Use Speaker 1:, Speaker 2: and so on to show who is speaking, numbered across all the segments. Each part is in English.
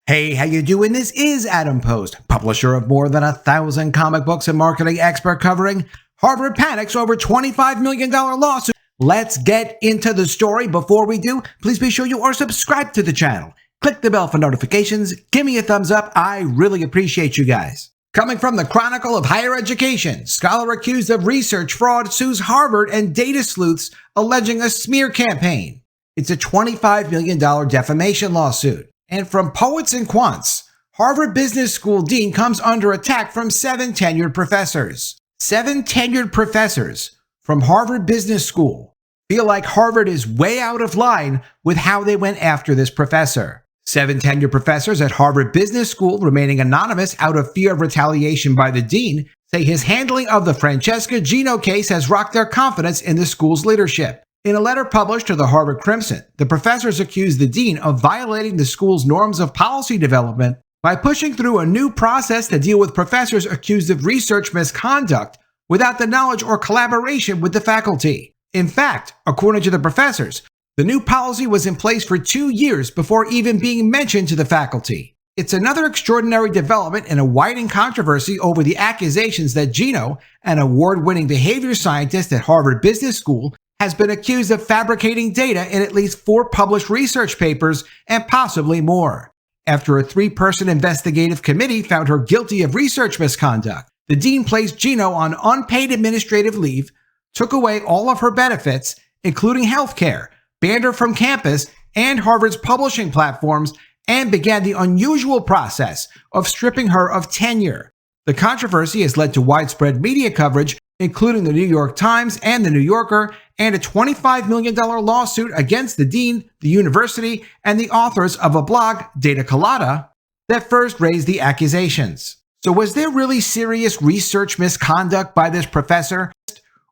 Speaker 1: Hey, how you doing? This is Adam Post, publisher of more than 1,000 comic books and marketing expert covering Harvard PANICS over $25 million lawsuit. Let's get into the story. Before we do, please be sure you are subscribed to the channel. Click the bell for notifications. Give me a thumbs up. I really appreciate you guys. Coming from the Chronicle of Higher Education, scholar accused of research fraud sues Harvard and data sleuths alleging a smear campaign. It's a $25 million defamation lawsuit. And from Poets and Quants, Harvard Business School dean comes under attack from 7 tenured professors. 7 tenured professors from Harvard Business School feel like Harvard is way out of line with how they went after this professor. 7 tenured professors at Harvard Business School, remaining anonymous out of fear of retaliation by the dean, say his handling of the Francesca Gino case has rocked their confidence in the school's leadership. In a letter published to the Harvard Crimson, the professors accused the dean of violating the school's norms of policy development by pushing through a new process to deal with professors accused of research misconduct without the knowledge or collaboration with the faculty. In fact, according to the professors, the new policy was in place for 2 years before even being mentioned to the faculty. It's another extraordinary development in a widening controversy over the accusations that Gino, an award-winning behavior scientist at Harvard Business School, has been accused of fabricating data in at least 4 published research papers and possibly more. After a 3-person investigative committee found her guilty of research misconduct, the dean placed Gino on unpaid administrative leave, took away all of her benefits, including health care, banned her from campus and Harvard's publishing platforms, and began the unusual process of stripping her of tenure. The controversy has led to widespread media coverage, including the New York Times and the New Yorker, and a $25 million lawsuit against the dean, the university, and the authors of a blog, Data Colada, that first raised the accusations. So was there really serious research misconduct by this professor?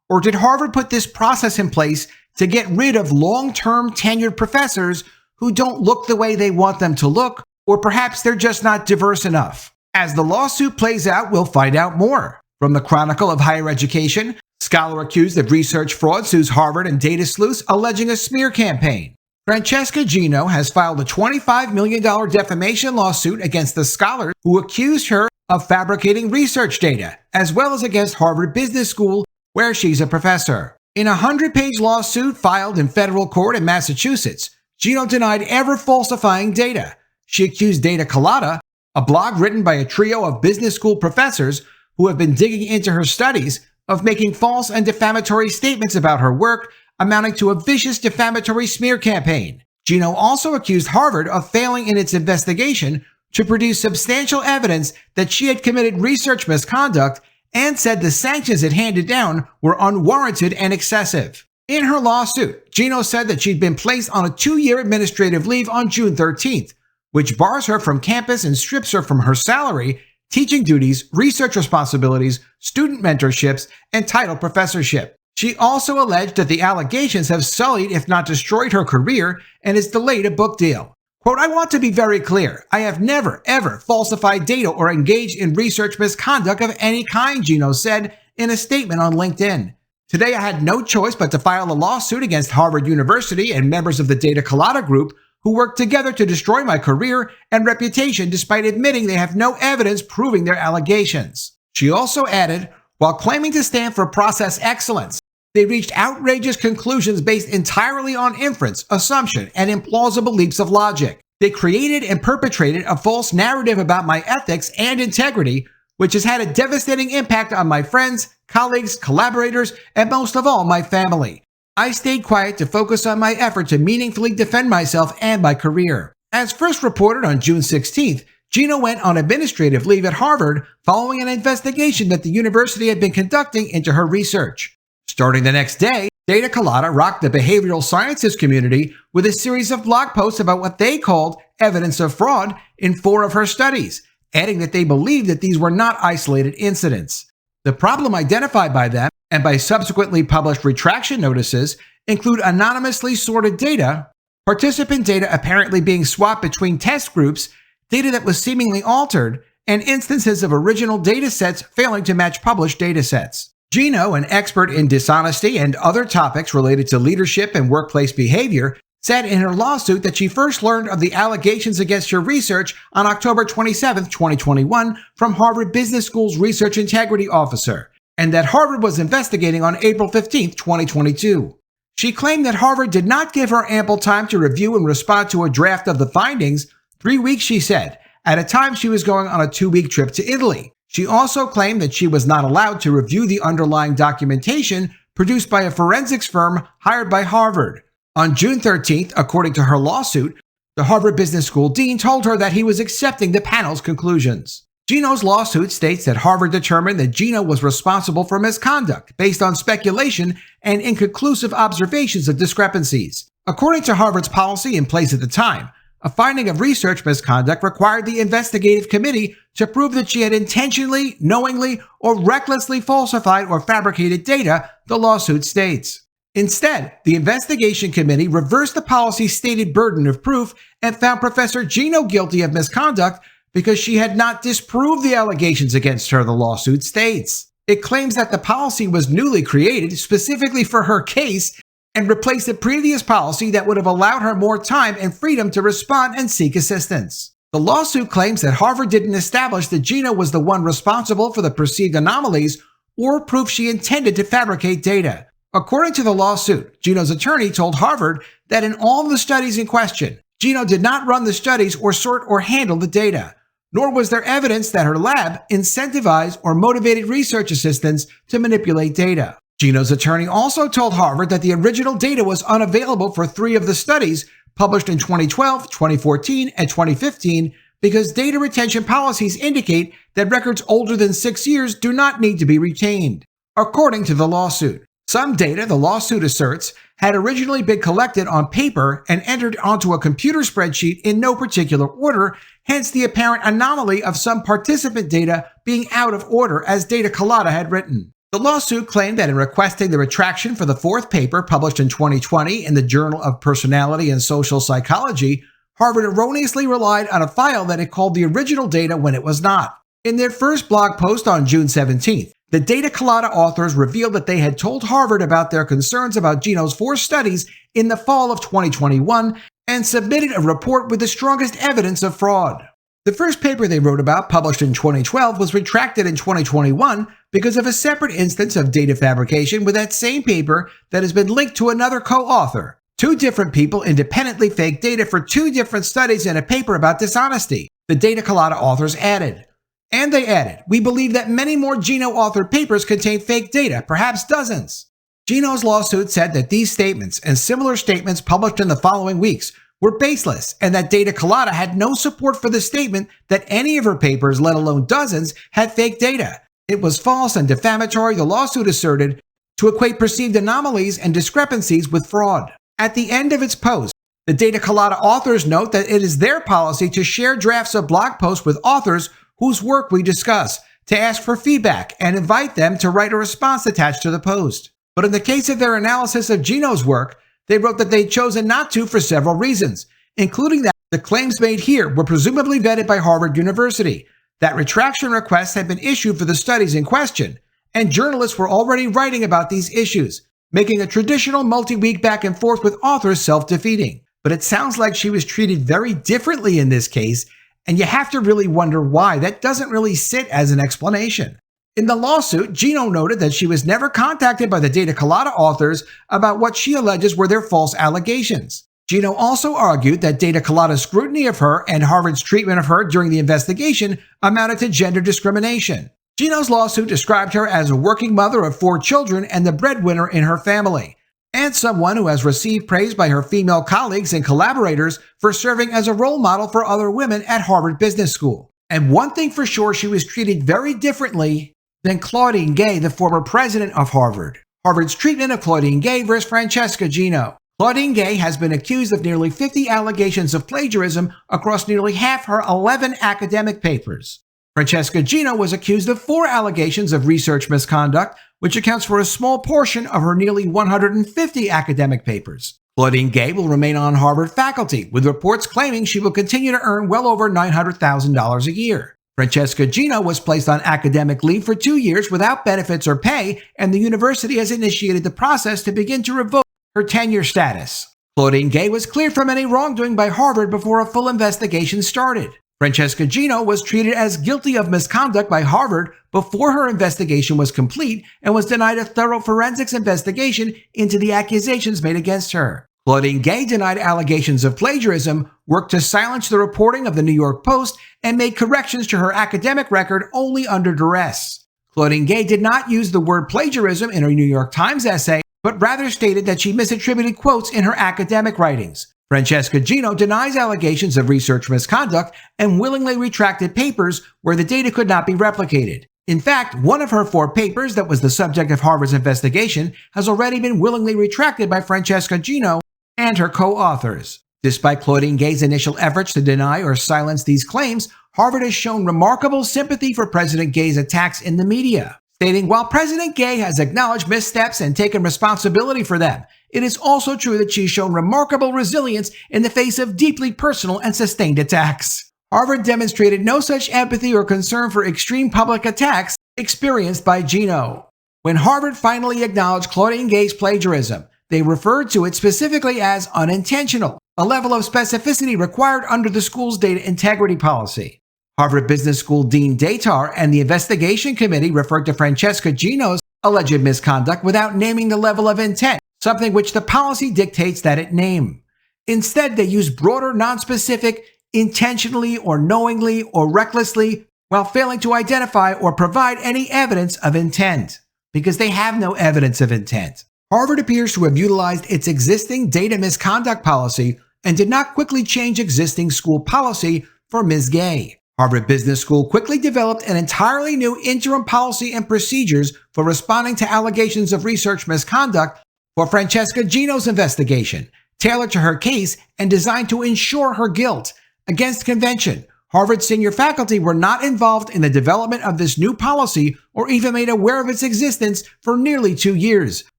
Speaker 1: Or did Harvard put this process in place to get rid of long-term tenured professors who don't look the way they want them to look, or perhaps they're just not diverse enough? As the lawsuit plays out, we'll find out more. From the Chronicle of Higher Education, scholar accused of research fraud sues Harvard and data sleuths alleging a smear campaign. Francesca Gino has filed a $25 million defamation lawsuit against the scholars who accused her of fabricating research data, as well as against Harvard Business School, where she's a professor. In a 100-page lawsuit filed in federal court in Massachusetts, Gino denied ever falsifying data. She accused Data Colada, a blog written by a trio of business school professors who have been digging into her studies, of making false and defamatory statements about her work, amounting to a vicious defamatory smear campaign. Gino also accused Harvard of failing in its investigation to produce substantial evidence that she had committed research misconduct, and said the sanctions it handed down were unwarranted and excessive. In her lawsuit, Gino said that she'd been placed on a 2-year administrative leave on June 13th, which bars her from campus and strips her from her salary, teaching duties, research responsibilities, student mentorships, and title professorship. She also alleged that the allegations have sullied, if not destroyed, her career and has delayed a book deal. Quote, "I want to be very clear. I have never, ever falsified data or engaged in research misconduct of any kind," Gino said in a statement on LinkedIn. "Today I had no choice but to file a lawsuit against Harvard University and members of the Data Colada group who worked together to destroy my career and reputation despite admitting they have no evidence proving their allegations." She also added, while claiming to stand for process excellence, they reached outrageous conclusions based entirely on inference, assumption, and implausible leaps of logic. They created and perpetrated a false narrative about my ethics and integrity, which has had a devastating impact on my friends, colleagues, collaborators, and most of all, my family. I stayed quiet to focus on my effort to meaningfully defend myself and my career. As first reported on June 16th, Gino went on administrative leave at Harvard following an investigation that the university had been conducting into her research. Starting the next day, Data Colada rocked the behavioral sciences community with a series of blog posts about what they called evidence of fraud in 4 of her studies, adding that they believed that these were not isolated incidents. The problem identified by them, and by subsequently published retraction notices, include anonymously sorted data, participant data apparently being swapped between test groups, data that was seemingly altered, and instances of original datasets failing to match published datasets. Gino, an expert in dishonesty and other topics related to leadership and workplace behavior, said in her lawsuit that she first learned of the allegations against her research on October 27, 2021, from Harvard Business School's Research Integrity Officer, and that Harvard was investigating on April 15, 2022. She claimed that Harvard did not give her ample time to review and respond to a draft of the findings, 3 weeks, she said, at a time she was going on a 2-week trip to Italy. She also claimed that she was not allowed to review the underlying documentation produced by a forensics firm hired by Harvard. On June 13th, according to her lawsuit, the Harvard Business School dean told her that he was accepting the panel's conclusions. Gino's lawsuit states that Harvard determined that Gino was responsible for misconduct based on speculation and inconclusive observations of discrepancies. According to Harvard's policy in place at the time, a finding of research misconduct required the investigative committee to prove that she had intentionally, knowingly, or recklessly falsified or fabricated data, the lawsuit states. Instead, the investigation committee reversed the policy's stated burden of proof and found Professor Gino guilty of misconduct because she had not disproved the allegations against her, the lawsuit states. It claims that the policy was newly created specifically for her case and replaced a previous policy that would have allowed her more time and freedom to respond and seek assistance. The lawsuit claims that Harvard didn't establish that Gino was the one responsible for the perceived anomalies or proof she intended to fabricate data. According to the lawsuit, Gino's attorney told Harvard that in all the studies in question, Gino did not run the studies or sort or handle the data, nor was there evidence that her lab incentivized or motivated research assistants to manipulate data. Gino's attorney also told Harvard that the original data was unavailable for 3 of the studies published in 2012, 2014, and 2015 because data retention policies indicate that records older than 6 years do not need to be retained. According to the lawsuit, some data, the lawsuit asserts, had originally been collected on paper and entered onto a computer spreadsheet in no particular order, hence the apparent anomaly of some participant data being out of order as Data Colada had written. The lawsuit claimed that in requesting the retraction for the 4th paper published in 2020 in the Journal of Personality and Social Psychology, Harvard erroneously relied on a file that it called the original data when it was not. In their first blog post on June 17th, the Data Colada authors revealed that they had told Harvard about their concerns about Gino's 4 studies in the fall of 2021 and submitted a report with the strongest evidence of fraud. The first paper they wrote about, published in 2012, was retracted in 2021 because of a separate instance of data fabrication with that same paper that has been linked to another co-author. 2 different people independently faked data for 2 different studies in a paper about dishonesty, the Data Colada authors added. And they added, we believe that many more Gino-authored papers contain fake data, perhaps dozens. Gino's lawsuit said that these statements and similar statements published in the following weeks were baseless and that Data Colada had no support for the statement that any of her papers, let alone dozens, had fake data. It was false and defamatory, the lawsuit asserted, to equate perceived anomalies and discrepancies with fraud. At the end of its post, the Data Colada authors note that it is their policy to share drafts of blog posts with authors whose work we discuss, to ask for feedback and invite them to write a response attached to the post. But in the case of their analysis of Gino's work, they wrote that they'd chosen not to for several reasons, including that the claims made here were presumably vetted by Harvard University, that retraction requests had been issued for the studies in question, and journalists were already writing about these issues, making a traditional multi-week back and forth with authors self-defeating. But it sounds like she was treated very differently in this case, and you have to really wonder why. That doesn't really sit as an explanation. In the lawsuit, Gino noted that she was never contacted by the Data Colada authors about what she alleges were their false allegations. Gino also argued that Data Colada's scrutiny of her and Harvard's treatment of her during the investigation amounted to gender discrimination. Gino's lawsuit described her as a working mother of 4 children and the breadwinner in her family, and someone who has received praise by her female colleagues and collaborators for serving as a role model for other women at Harvard Business School. And one thing for sure, she was treated very differently than Claudine Gay, the former president of Harvard. Harvard's treatment of Claudine Gay versus Francesca Gino. Claudine Gay has been accused of nearly 50 allegations of plagiarism across nearly half her 11 academic papers. Francesca Gino was accused of 4 allegations of research misconduct, which accounts for a small portion of her nearly 150 academic papers. Claudine Gay will remain on Harvard faculty, with reports claiming she will continue to earn well over $900,000 a year. Francesca Gino was placed on academic leave for 2 years without benefits or pay, and the university has initiated the process to begin to revoke her tenure status. Claudine Gay was cleared from any wrongdoing by Harvard before a full investigation started. Francesca Gino was treated as guilty of misconduct by Harvard before her investigation was complete and was denied a thorough forensics investigation into the accusations made against her. Claudine Gay denied allegations of plagiarism, worked to silence the reporting of the New York Post, and made corrections to her academic record only under duress. Claudine Gay did not use the word plagiarism in her New York Times essay, but rather stated that she misattributed quotes in her academic writings. Francesca Gino denies allegations of research misconduct and willingly retracted papers where the data could not be replicated. In fact, one of her 4 papers that was the subject of Harvard's investigation has already been willingly retracted by Francesca Gino and her co-authors. Despite Claudine Gay's initial efforts to deny or silence these claims, Harvard has shown remarkable sympathy for President Gay's attacks in the media, stating, while President Gay has acknowledged missteps and taken responsibility for them, it is also true that she's shown remarkable resilience in the face of deeply personal and sustained attacks. Harvard demonstrated no such empathy or concern for extreme public attacks experienced by Gino. When Harvard finally acknowledged Claudine Gay's plagiarism, they referred to it specifically as unintentional, a level of specificity required under the school's data integrity policy. Harvard Business School Dean Datar and the investigation committee referred to Francesca Gino's alleged misconduct without naming the level of intent, something which the policy dictates that it name. Instead, they use broader, nonspecific, intentionally or knowingly or recklessly, while failing to identify or provide any evidence of intent, because they have no evidence of intent. Harvard appears to have utilized its existing data misconduct policy and did not quickly change existing school policy for Ms. Gay. Harvard Business School quickly developed an entirely new interim policy and procedures for responding to allegations of research misconduct for Francesca Gino's investigation, tailored to her case and designed to ensure her guilt. Against convention, Harvard senior faculty were not involved in the development of this new policy or even made aware of its existence for nearly 2 years.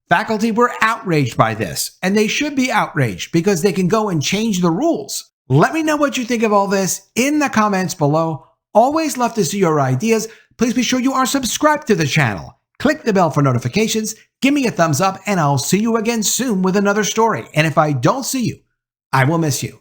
Speaker 1: Faculty were outraged by this, and they should be outraged because they can go and change the rules. Let me know what you think of all this in the comments below. Always love to see your ideas. Please be sure you are subscribed to the channel. Click the bell for notifications, give me a thumbs up, and I'll see you again soon with another story. And if I don't see you, I will miss you.